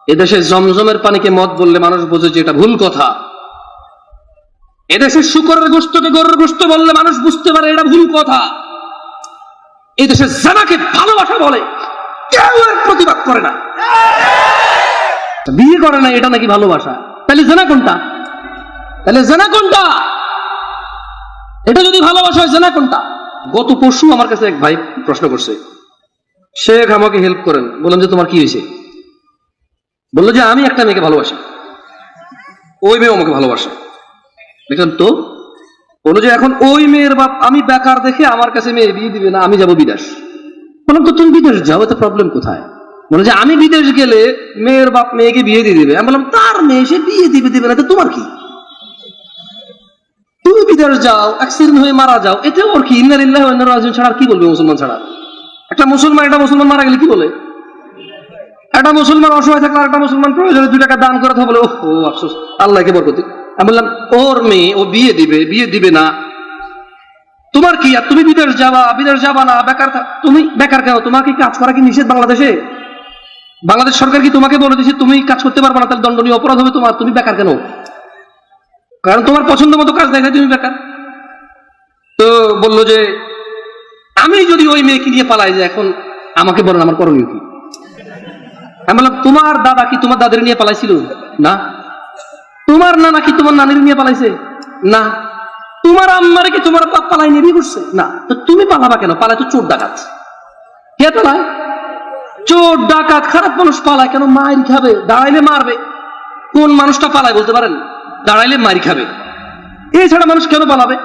এদেশে জমজমের পানিকে মদ বললে মানুষ বোঝে যে এটা ভুল কথা। এদেশে শুকরের গোশতকে গরুর গোশত বললে মানুষ বুঝতে পারে এটা ভুল কথা। এদেশে জানাকে ভালোবাসা বলে, কেউ এর প্রতিবাদ করে না, বিয়ে করে না, এটা নাকি ভালোবাসা। তাহলে জানা কোনটা? তাহলে জানা কোনটা? এটা যদি ভালোবাসা হয়, জানা কোনটা? গত পরশু আমার কাছে এক ভাই প্রশ্ন করছে, শেখ আমাকে হেল্প করেন। বললাম যে তোমার কি হয়েছে? বললো যে আমি একটা মেয়েকে ভালোবাসি, ওই মেয়ে আমাকে ভালোবাসে। দেখলাম তো, বললো যে এখন ওই মেয়ের বাপ আমি বেকার দেখে আমার কাছে মেয়ে বিয়ে দিবে না, আমি যাবো বিদেশ। বললাম তো তুমি বিদেশ যাও, এতে প্রবলেম কোথায়? বলে যে আমি বিদেশ গেলে মেয়ের বাপ মেয়েকে বিয়ে দিয়ে দিবে। আমি বললাম তার মেয়ে সে বিয়ে দিবে দিবে না, তো তোমার কি? তুমি বিদেশ যাও, অ্যাক্সিডেন্ট হয়ে মারা যাও, এতে ওর কি? ইন্না লিল্লাহি ওয়া ইন্না ইলাইহি রাজিউন ছাড়া আর কি বলবে মুসলমান ছাড়া? একটা মুসলমান মারা গেলে কি বলে? একটা মুসলমান অসহায় থাকলে একটা মুসলমান প্রয়োজনে 2 টাকা দান করে থাকে, বলে ও আফসোস, আল্লাহকে বরকত দিক। আমি বললাম ওর মেয়ে ও বিয়ে দিবে না, তোমার কি? আর তুমি বিদেশ যাবা না, বেকার। তুমি বেকার কেন? তোমাকে কাজ করা কি নিষেধ বাংলাদেশে? বাংলাদেশ সরকার কি তোমাকে বলে দিয়েছে তুমি কাজ করতে পারবে না, তাহলে দণ্ডনীয় অপরাধ হবে তোমার? তুমি বেকার কেন? কারণ তোমার পছন্দ মতো কাজ দেখায় তুমি বেকার। তো বললো যে আমি যদি ওই মেয়েকে নিয়ে পালাই যে এখন আমাকে বলেন আমার করণীয় কি? আমি বললাম তোমার দাদা কি তোমার দাদের নিয়ে পালাইছিল? না। তোমার নানা কি তোমার নানির নিয়ে পালাইছে? না। তোমার আম্মারে কি তোমার বাপ পালাই নিয়ে বিয়ে করছে? না। তো তুমি পালাবা কেন? পালায় তো চোর ডাকাত। কে পালায়? চোর ডাকাত খারাপ মানুষ পালায় কেন? মাইর খাবে, দাঁড়াইলে মারবে। কোন মানুষটা পালায় বলতে পারেন? দাঁড়াইলে মাইর খাবে। এছাড়া মানুষ কেন পালাবে?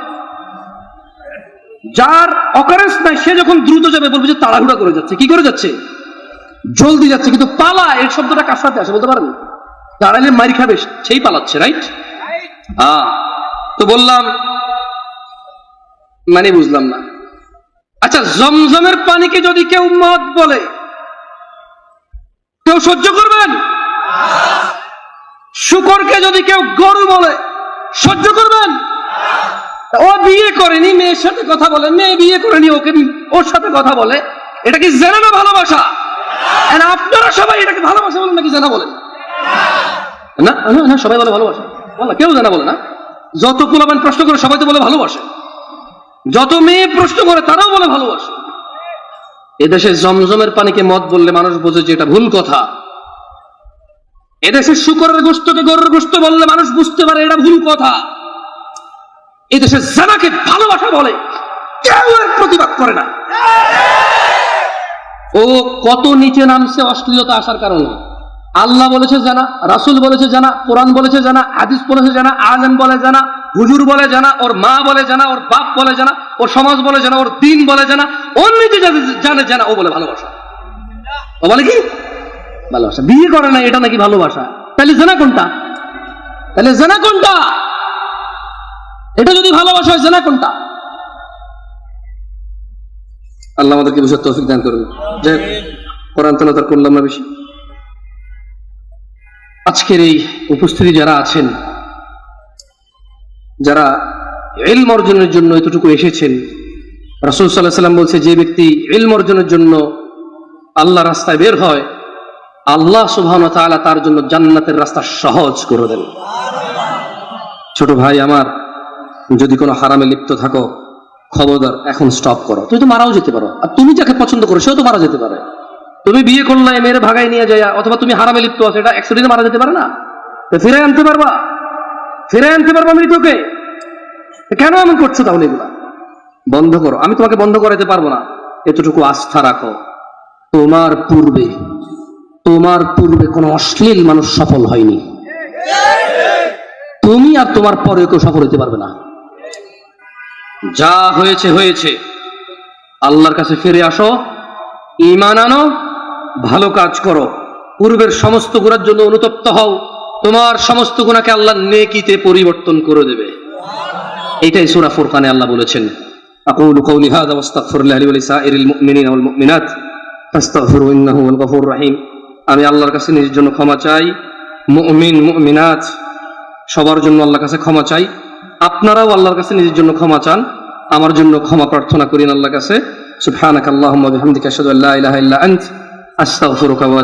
যার অকারেন্স নাই সে যখন দ্রুত যাবে বলবে যে তাড়াহুড়া করে যাচ্ছে। কি করে যাচ্ছে? জলদি যাচ্ছে। কিন্তু পালা এর শব্দটা কার সাথে আসে বলতে পারেন? দাঁড়াইলে মাইর খাবে সেই পালাচ্ছে, রাইট? তো বললাম মানে বুঝলাম না। আচ্ছা, জমজমের পানিকে যদি কেউ মদ বলে কেউ সহ্য করবেন? শুকরকে যদি কেউ গরু বলে সহ্য করবেন? ও বিয়ে করেনি, মেয়ের সাথে কথা বলে, মেয়ে বিয়ে করেনি, ওকে ওর সাথে কথা বলে, এটা কি জেনা না ভালোবাসা? আপনারা সবাই এটাকে ভালোবাসা বলেন নাকি জেনা বলেন? না না, সবাই বলে ভালোবাসা, কেউ জেনা বলে না। যত পোলাপান প্রশ্ন করে সবাই তো বলে ভালোবাসে, যত মেয়ে প্রশ্ন করে তারাও বলে ভালোবাসে। এদেশে জমজমের পানিকে মদ বললে মানুষ বোঝে যে এটা ভুল কথা। এদেশে শুকরের গোশতকে গরুর গোশত বললে মানুষ বুঝতে পারে এটা ভুল কথা। এদেশে জানাকে ভালোবাসা বলে, কেউ এর প্রতিবাদ করে না। ও কত নিচে নামছে অশ্লীলতা আসার কারণে। আল্লাহ বলেছে জানা, রাসূল বলেছে জানা, কোরআন বলেছে জানা, হাদিস বলেছে জানা, আলেম বলে জানা, হুজুর বলে জানা, ওর মা বলে জানা, ওর বাপ বলে জানা, ওর সমাজ বলে জানা, ওর দিন বলে জানা, ওর নিজে জানে জানা, ও বলে ভালোবাসা। ও বলে কি? ভালোবাসা। বিয়ে করে না, এটা নাকি ভালোবাসা। তাহলে জানা কোনটা? তাহলে জানা কোনটা? এটা যদি ভালোবাসা হয়, জানা কোনটা? আল্লাহ আমাদেরকে বুঝার তৌফিক দান করুন। যে কোরআন তেলাওয়াত করলাম না বেশি। আজকের এই উপস্থিতি যারা আছেন, যারা ইলম অর্জনের জন্য এতটুকু এসেছেন, রাসূল সাল্লাল্লাহু আলাইহি ওয়াসাল্লাম বলছে যে ব্যক্তি ইলম অর্জনের জন্য আল্লাহ রাস্তায় বের হয়, আল্লাহ সুবহানাহু ওয়া তাআলা তার জন্য জান্নাতের রাস্তা সহজ করে দেন। ছোট ভাই আমার, যদি কোনো হারামে লিপ্ত থাকো, খবরদার এখন স্টপ করো। তুমি তো মারাও যেতে পারো, আর তুমি যাকে পছন্দ করো সেও তো মারা যেতে পারে। তুমি বিয়ে করলে মেয়ের ভাগাই নিয়ে যায়, অথবা তুমি হারামে লিপ্ত আছো, এটা অ্যাক্সিডেন্টে মারা যেতে পারে না? ফিরে আনতে পারবা? মৃতকে। কেন এমন করছো? তাহলে এগুলা বন্ধ করো। আমি তোমাকে বন্ধ করাতে পারবো না, এতটুকু আস্থা রাখো। তোমার পূর্বে কোন অশ্লীল মানুষ সফল হয়নি, তুমি আর তোমার পরে কেউ সফল হতে পারবে না। যা হয়েছে হয়েছে, আল্লাহর কাছে ফিরে আসো, ঈমান আনো, ভালো কাজ করো, পূর্বের সমস্ত গুনাহের জন্য অনুতপ্ত হও, তোমার সমস্ত গুনাহকে আল্লাহ নেকিতে পরিবর্তন করে দেবে। এটাই সূরা ফুরকানে আল্লাহ বলেছেন, আকুলু কওলি হাযা ওয়াস্তাগফিরুল্লাহ লি ওয়া লিসাইরিল মুমিনিনা ওয়াল মুমিনাত ফাস্তাগফিরু ইন্নাহু হুয়াল গফুরুর রহিম। আমি আল্লাহর কাছে নিজের জন্য ক্ষমা চাই, মুমিন মুমিনাত সবার জন্য আল্লাহর কাছে ক্ষমা চাই। আপনারাও আল্লাহর কাছে নিজের জন্য ক্ষমা চান, আমার জন্য ক্ষমা প্রার্থনা করেন আল্লাহর কাছে। সুবহানাকাল্লাহুম্মা ওয়া বিহামদিকা আশহাদু আল্লা ইলাহা ইল্লা আনতা আস্তাগফিরুকা ওয়া